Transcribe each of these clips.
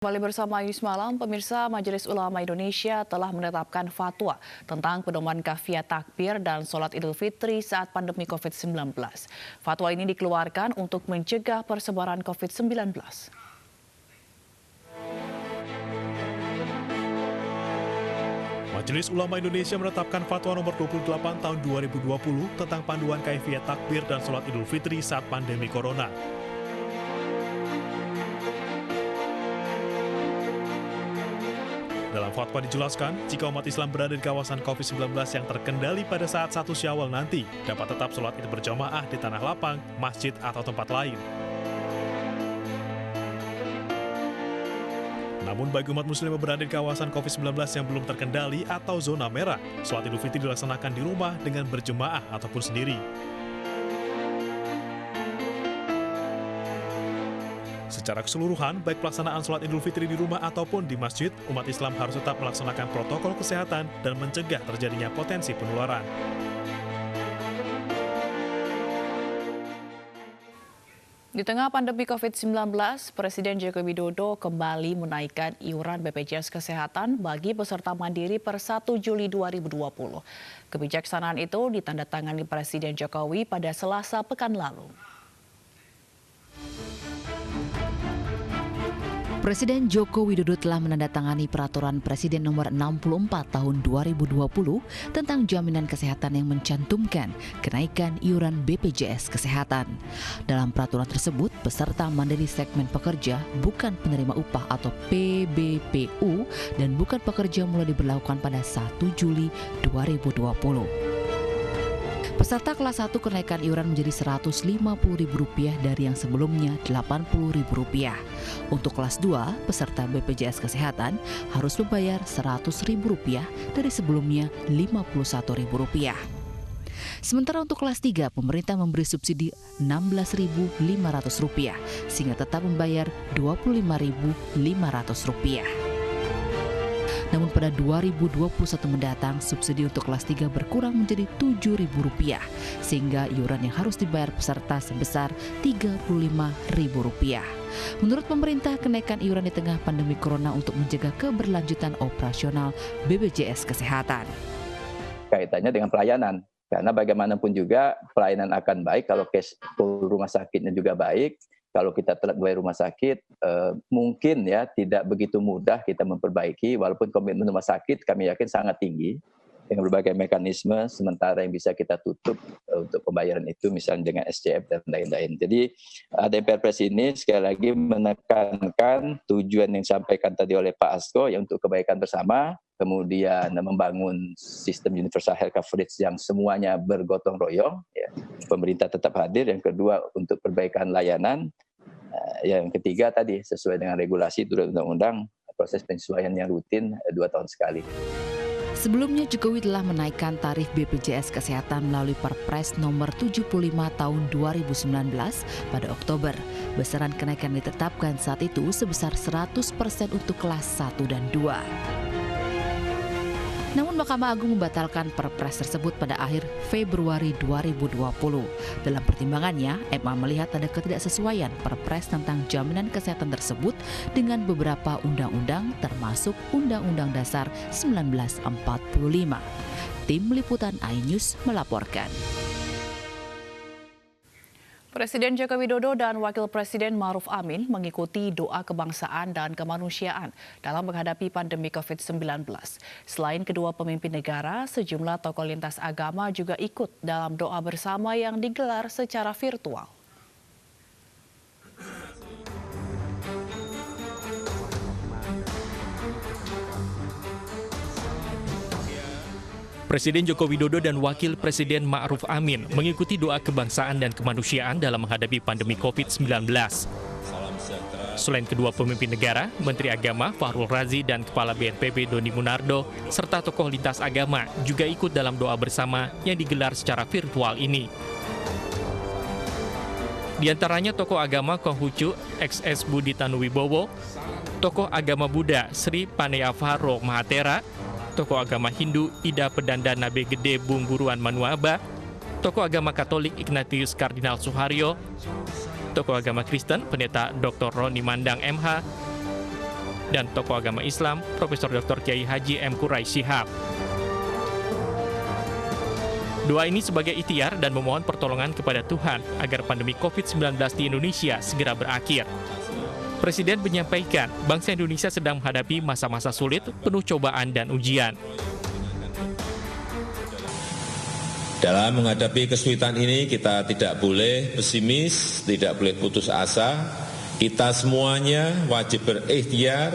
Kembali bersama Yus Malam, pemirsa Majelis Ulama Indonesia telah menetapkan fatwa tentang pedoman kafiyah takbir dan sholat Idul Fitri saat pandemi COVID-19. Fatwa ini dikeluarkan untuk mencegah persebaran COVID-19. Majelis Ulama Indonesia menetapkan fatwa nomor 28 tahun 2020 tentang panduan kafiyah takbir dan sholat Idul Fitri saat pandemi corona. Dalam fatwa dijelaskan, jika umat Islam berada di kawasan COVID-19 yang terkendali pada saat 1 Syawal nanti, dapat tetap sholat Id berjamaah di tanah lapang, masjid, atau tempat lain. Namun bagi umat muslim yang berada di kawasan COVID-19 yang belum terkendali atau zona merah, sholat Idul Fitri dilaksanakan di rumah dengan berjemaah ataupun sendiri. Secara keseluruhan, baik pelaksanaan sholat Idul Fitri di rumah ataupun di masjid, umat Islam harus tetap melaksanakan protokol kesehatan dan mencegah terjadinya potensi penularan. Di tengah pandemi COVID-19, Presiden Joko Widodo kembali menaikkan iuran BPJS Kesehatan bagi peserta mandiri per 1 Juli 2020. Kebijaksanaan itu ditandatangani Presiden Jokowi pada Selasa pekan lalu. Presiden Joko Widodo telah menandatangani Peraturan Presiden Nomor 64 Tahun 2020 tentang jaminan kesehatan yang mencantumkan kenaikan iuran BPJS Kesehatan. Dalam peraturan tersebut, peserta mandiri segmen pekerja bukan penerima upah atau PBPU dan bukan pekerja mulai diberlakukan pada 1 Juli 2020. Peserta kelas 1 kenaikan iuran menjadi Rp150.000 dari yang sebelumnya Rp80.000. Untuk kelas 2, peserta BPJS Kesehatan harus membayar Rp100.000 dari sebelumnya Rp51.000. Sementara untuk kelas 3, pemerintah memberi subsidi Rp16.500 sehingga tetap membayar Rp25.500. Namun pada 2021 mendatang, subsidi untuk kelas 3 berkurang menjadi Rp7.000, sehingga iuran yang harus dibayar peserta sebesar Rp35.000. Menurut pemerintah, kenaikan iuran di tengah pandemi corona untuk menjaga keberlanjutan operasional BPJS Kesehatan. Kaitannya dengan pelayanan, karena bagaimanapun juga pelayanan akan baik kalau cash flow rumah sakitnya juga baik. Kalau kita telat bayar rumah sakit, mungkin ya tidak begitu mudah kita memperbaiki, walaupun komitmen rumah sakit kami yakin sangat tinggi dengan berbagai mekanisme sementara yang bisa kita tutup untuk pembayaran itu, misalnya dengan SCF dan lain-lain. Jadi ADM Perpres ini sekali lagi menekankan tujuan yang disampaikan tadi oleh Pak Asko yang untuk kebaikan bersama, kemudian membangun sistem universal health coverage yang semuanya bergotong royong, ya. Pemerintah tetap hadir. Yang kedua untuk perbaikan layanan, yang ketiga tadi sesuai dengan regulasi turut undang-undang proses penyesuaian yang rutin 2 tahun sekali. Sebelumnya Jokowi telah menaikkan tarif BPJS Kesehatan melalui Perpres Nomor 75 Tahun 2019 pada Oktober. Besaran kenaikan ditetapkan saat itu sebesar 100% untuk kelas 1 dan 2. Namun Mahkamah Agung membatalkan Perpres tersebut pada akhir Februari 2020. Dalam pertimbangannya, MA melihat ada ketidaksesuaian Perpres tentang jaminan kesehatan tersebut dengan beberapa undang-undang termasuk Undang-Undang Dasar 1945. Tim Liputan iNews melaporkan. Presiden Joko Widodo dan Wakil Presiden Ma'ruf Amin mengikuti doa kebangsaan dan kemanusiaan dalam menghadapi pandemi COVID-19. Selain kedua pemimpin negara, sejumlah tokoh lintas agama juga ikut dalam doa bersama yang digelar secara virtual. Presiden Joko Widodo dan Wakil Presiden Ma'ruf Amin mengikuti doa kebangsaan dan kemanusiaan dalam menghadapi pandemi COVID-19. Selain kedua pemimpin negara, Menteri Agama Fahrul Razi dan Kepala BNPB Doni Munardo, serta tokoh lintas agama juga ikut dalam doa bersama yang digelar secara virtual ini. Di antaranya tokoh agama Konghucu XS Budi Tanuwibowo, tokoh agama Buddha Sri Panayavaro Mahatera, tokoh agama Hindu Ida Pedandana Gede Bung Buruan Manuaba, tokoh agama Katolik Ignatius Kardinal Suharyo, tokoh agama Kristen Pendeta Dr. Roni Mandang MH, dan tokoh agama Islam Profesor Dr. Kiai Haji M. Quraisy Shihab. Doa ini sebagai ikhtiar dan memohon pertolongan kepada Tuhan agar pandemi COVID-19 di Indonesia segera berakhir. Presiden menyampaikan bangsa Indonesia sedang menghadapi masa-masa sulit penuh cobaan dan ujian. Dalam menghadapi kesulitan ini kita tidak boleh pesimis, tidak boleh putus asa. Kita semuanya wajib berikhtiar,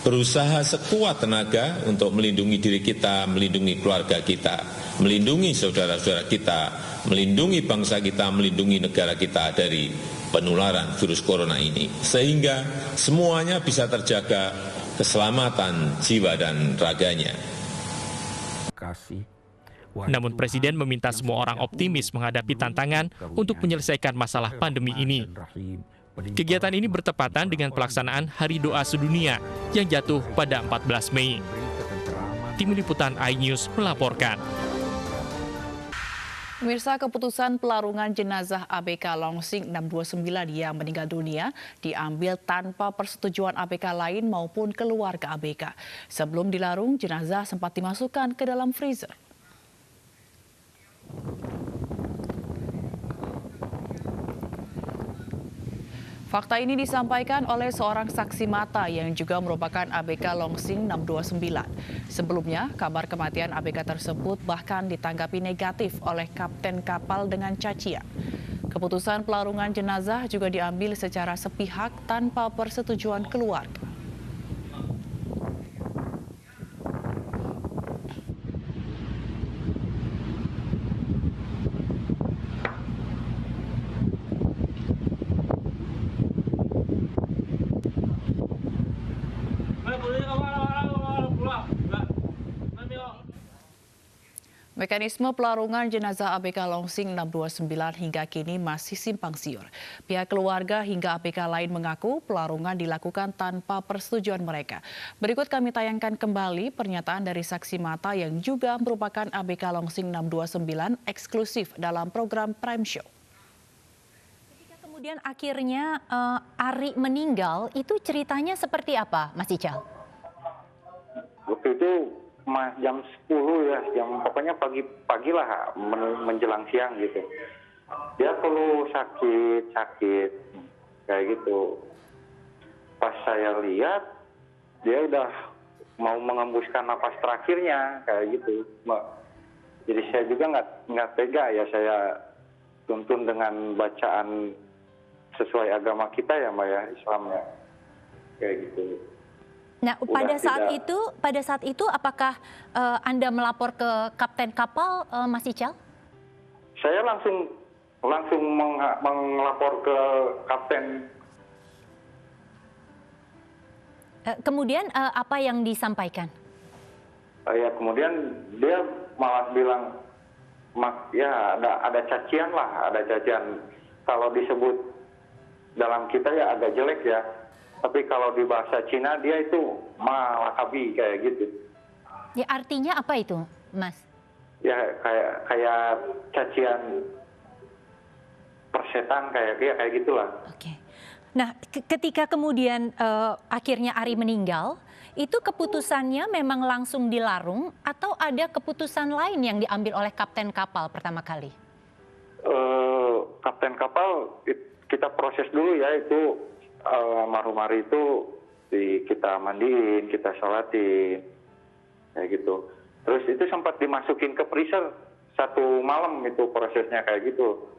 berusaha sekuat tenaga untuk melindungi diri kita, melindungi keluarga kita, melindungi saudara-saudara kita, melindungi bangsa kita, melindungi negara kita dari penularan virus corona ini. Sehingga semuanya bisa terjaga keselamatan jiwa dan raganya. Namun Presiden meminta semua orang optimis menghadapi tantangan untuk menyelesaikan masalah pandemi ini. Kegiatan ini bertepatan dengan pelaksanaan Hari Doa Sedunia yang jatuh pada 14 Mei. Tim Liputan iNews melaporkan. Pemirsa, keputusan pelarungan jenazah ABK Longsing 629 yang meninggal dunia diambil tanpa persetujuan ABK lain maupun keluarga ABK. Sebelum dilarung, jenazah sempat dimasukkan ke dalam freezer. Fakta ini disampaikan oleh seorang saksi mata yang juga merupakan ABK Longsing 629. Sebelumnya, kabar kematian ABK tersebut bahkan ditanggapi negatif oleh kapten kapal dengan cacian. Keputusan pelarungan jenazah juga diambil secara sepihak tanpa persetujuan keluarga. Mekanisme pelarungan jenazah ABK Longsing 629 hingga kini masih simpang siur. Pihak keluarga hingga ABK lain mengaku pelarungan dilakukan tanpa persetujuan mereka. Berikut kami tayangkan kembali pernyataan dari saksi mata yang juga merupakan ABK Longsing 629 eksklusif dalam program Prime Show. Ketika kemudian akhirnya Ari meninggal, itu ceritanya seperti apa, Mas Ical? Waktu itu jam 10 ya, pokoknya pagi lah menjelang siang gitu. Dia perlu sakit kayak gitu. Pas saya lihat dia udah mau mengembuskan napas terakhirnya kayak gitu, Mbak. Jadi saya juga nggak tega ya, saya tuntun dengan bacaan sesuai agama kita ya, Mbak ya, Islamnya kayak gitu. Nah, pada saat itu apakah Anda melapor ke kapten kapal, Mas Ical? Saya langsung melapor ke kapten. Kemudian apa yang disampaikan? Ya kemudian dia malah bilang, ya ada cacian lah, ada cacian. Kalau disebut dalam kita ya agak jelek ya. Tapi kalau di bahasa Cina dia itu malakabi kayak gitu. Ya artinya apa itu, Mas? Ya kayak cacian persetan kayak gitulah. Oke. Nah, ketika kemudian akhirnya Ari meninggal, itu keputusannya memang langsung dilarung atau ada keputusan lain yang diambil oleh kapten kapal pertama kali? Kapten kapal kita proses dulu ya, itu almarhum Ari itu kita mandiin, kita sholatin, kayak gitu. Terus itu sempat dimasukin ke freezer 1 malam itu prosesnya kayak gitu.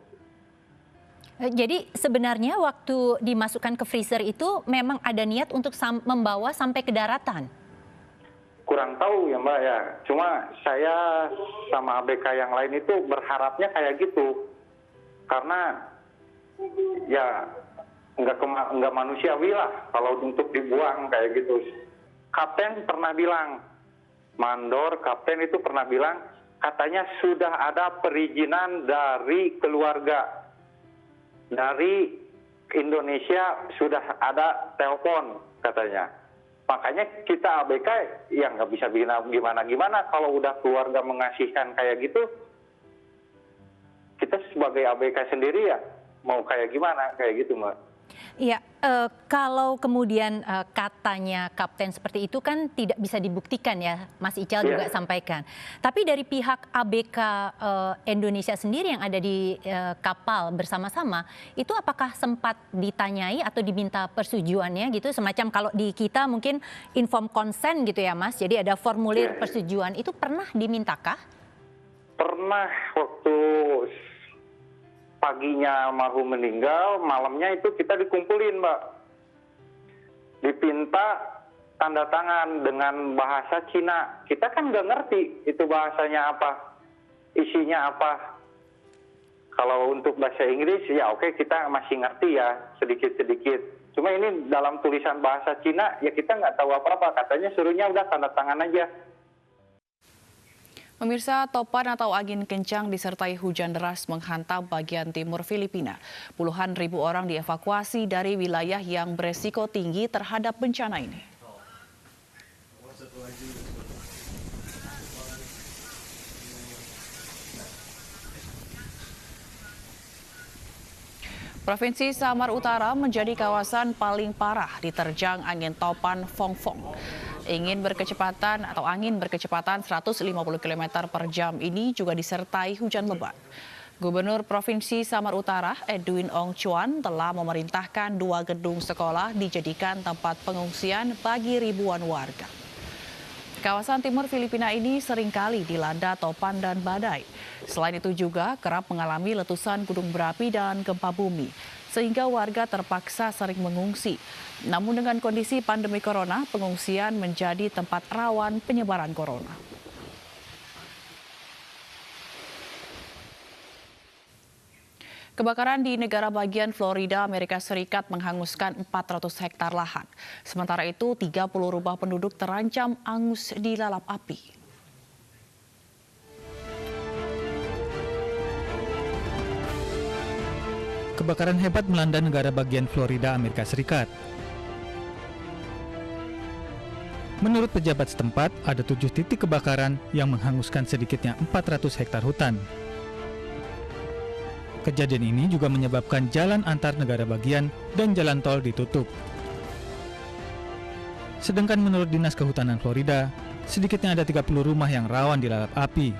Jadi sebenarnya waktu dimasukkan ke freezer itu memang ada niat untuk membawa sampai ke daratan? Kurang tahu ya Mbak ya, cuma saya sama ABK yang lain itu berharapnya kayak gitu. Karena ya nggak manusiawi lah kalau untuk dibuang kayak gitu. Kapten pernah bilang, mandor kapten itu pernah bilang, katanya sudah ada perizinan dari keluarga, dari Indonesia sudah ada telepon katanya. Makanya kita ABK ya nggak bisa gimana kalau udah keluarga mengasihkan kayak gitu. Kita sebagai ABK sendiri ya mau kayak gimana kayak gitu Mbak. Ya, kalau kemudian katanya Kapten seperti itu kan tidak bisa dibuktikan ya, Mas Ical juga sampaikan. Tapi dari pihak ABK Indonesia sendiri yang ada di kapal bersama-sama, itu apakah sempat ditanyai atau diminta persetujuannya gitu? Semacam kalau di kita mungkin inform consent gitu ya Mas, jadi ada formulir persetujuan, itu pernah dimintakah? Pernah, waktu paginya almarhum meninggal, malamnya itu kita dikumpulin, Mbak. Dipinta tanda tangan dengan bahasa Cina. Kita kan nggak ngerti itu bahasanya apa, isinya apa. Kalau untuk bahasa Inggris, ya oke, kita masih ngerti ya, sedikit-sedikit. Cuma ini dalam tulisan bahasa Cina, ya kita nggak tahu apa-apa. Katanya suruhnya udah tanda tangan aja. Pemirsa, topan atau angin kencang disertai hujan deras menghantam bagian timur Filipina. Puluhan ribu orang dievakuasi dari wilayah yang beresiko tinggi terhadap bencana ini. Provinsi Samar Utara menjadi kawasan paling parah diterjang angin topan Fongfong. Angin berkecepatan 150 km per jam ini juga disertai hujan lebat. Gubernur Provinsi Samar Utara, Edwin Ong Chuan, telah memerintahkan 2 gedung sekolah dijadikan tempat pengungsian bagi ribuan warga. Kawasan timur Filipina ini seringkali dilanda topan dan badai. Selain itu juga kerap mengalami letusan gunung berapi dan gempa bumi, sehingga warga terpaksa sering mengungsi. Namun dengan kondisi pandemi corona, pengungsian menjadi tempat rawan penyebaran corona. Kebakaran di negara bagian Florida, Amerika Serikat menghanguskan 400 hektar lahan. Sementara itu, 30 rumah penduduk terancam angus dilalap api. Kebakaran hebat melanda negara bagian Florida, Amerika Serikat. Menurut pejabat setempat, ada 7 titik kebakaran yang menghanguskan sedikitnya 400 hektar hutan. Kejadian ini juga menyebabkan jalan antar negara bagian dan jalan tol ditutup. Sedangkan menurut Dinas Kehutanan Florida, sedikitnya ada 30 rumah yang rawan dilalap api.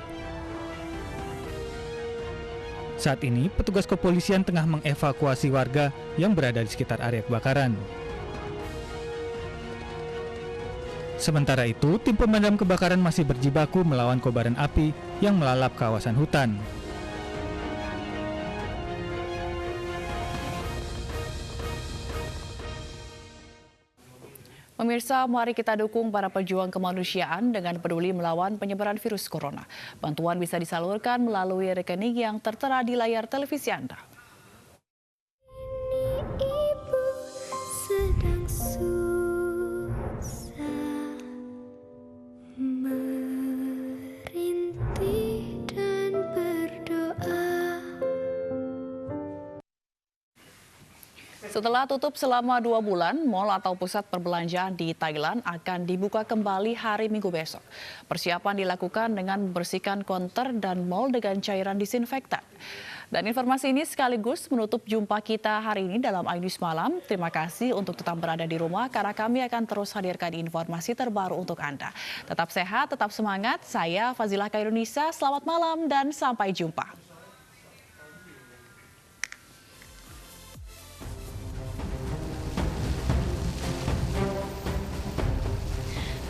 Saat ini, petugas kepolisian tengah mengevakuasi warga yang berada di sekitar area kebakaran. Sementara itu, tim pemadam kebakaran masih berjibaku melawan kobaran api yang melalap kawasan hutan. Pemirsa, mari kita dukung para pejuang kemanusiaan dengan peduli melawan penyebaran virus corona. Bantuan bisa disalurkan melalui rekening yang tertera di layar televisi Anda. Ibu sedang susah merintih dan berdoa. Setelah tutup selama 2 bulan, mal atau pusat perbelanjaan di Thailand akan dibuka kembali hari Minggu besok. Persiapan dilakukan dengan membersihkan konter dan mal dengan cairan disinfektan. Dan informasi ini sekaligus menutup jumpa kita hari ini dalam iNews Malam. Terima kasih untuk tetap berada di rumah karena kami akan terus hadirkan informasi terbaru untuk Anda. Tetap sehat, tetap semangat. Saya Fazilah Khairunisa, selamat malam dan sampai jumpa.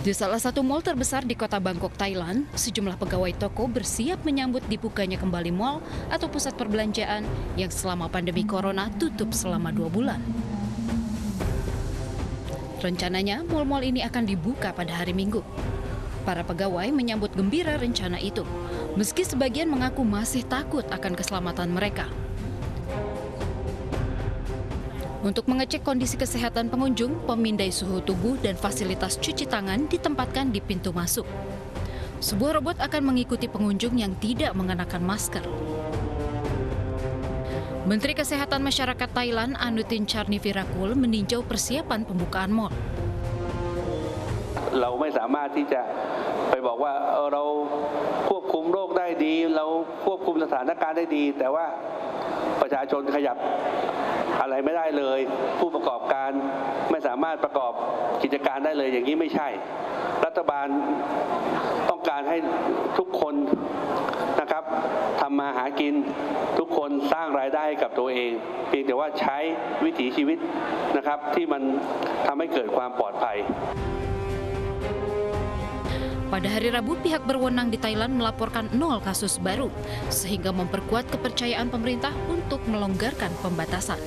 Di salah satu mal terbesar di kota Bangkok, Thailand, sejumlah pegawai toko bersiap menyambut dibukanya kembali mal atau pusat perbelanjaan yang selama pandemi corona tutup selama 2 bulan. Rencananya, mal-mal ini akan dibuka pada hari Minggu. Para pegawai menyambut gembira rencana itu, meski sebagian mengaku masih takut akan keselamatan mereka. Untuk mengecek kondisi kesehatan pengunjung, pemindai suhu tubuh dan fasilitas cuci tangan ditempatkan di pintu masuk. Sebuah robot akan mengikuti pengunjung yang tidak mengenakan masker. Menteri Kesehatan Masyarakat Thailand Anutin Charnvirakul meninjau persiapan pembukaan mal. เราไม่สามารถที่จะไปบอกว่าเราควบคุมโรคได้ดีเราควบคุมสถานการณ์ได้ดีแต่ว่าประชาชนขยับ อะไรไม่ได้เลย ผู้ประกอบการไม่สามารถประกอบกิจการได้เลยอย่างนี้ไม่ใช่รัฐบาลต้องการให้ทุกคนนะครับทำมาหากินทุกคนสร้างรายได้ให้กับตัวเองเพียงแต่ว่าใช้วิถีชีวิตนะครับที่มันทำให้เกิดความปลอดภัย Pada hari Rabu, pihak berwenang di Thailand melaporkan 0 kasus baru, sehingga memperkuat kepercayaan pemerintah untuk melonggarkan pembatasan.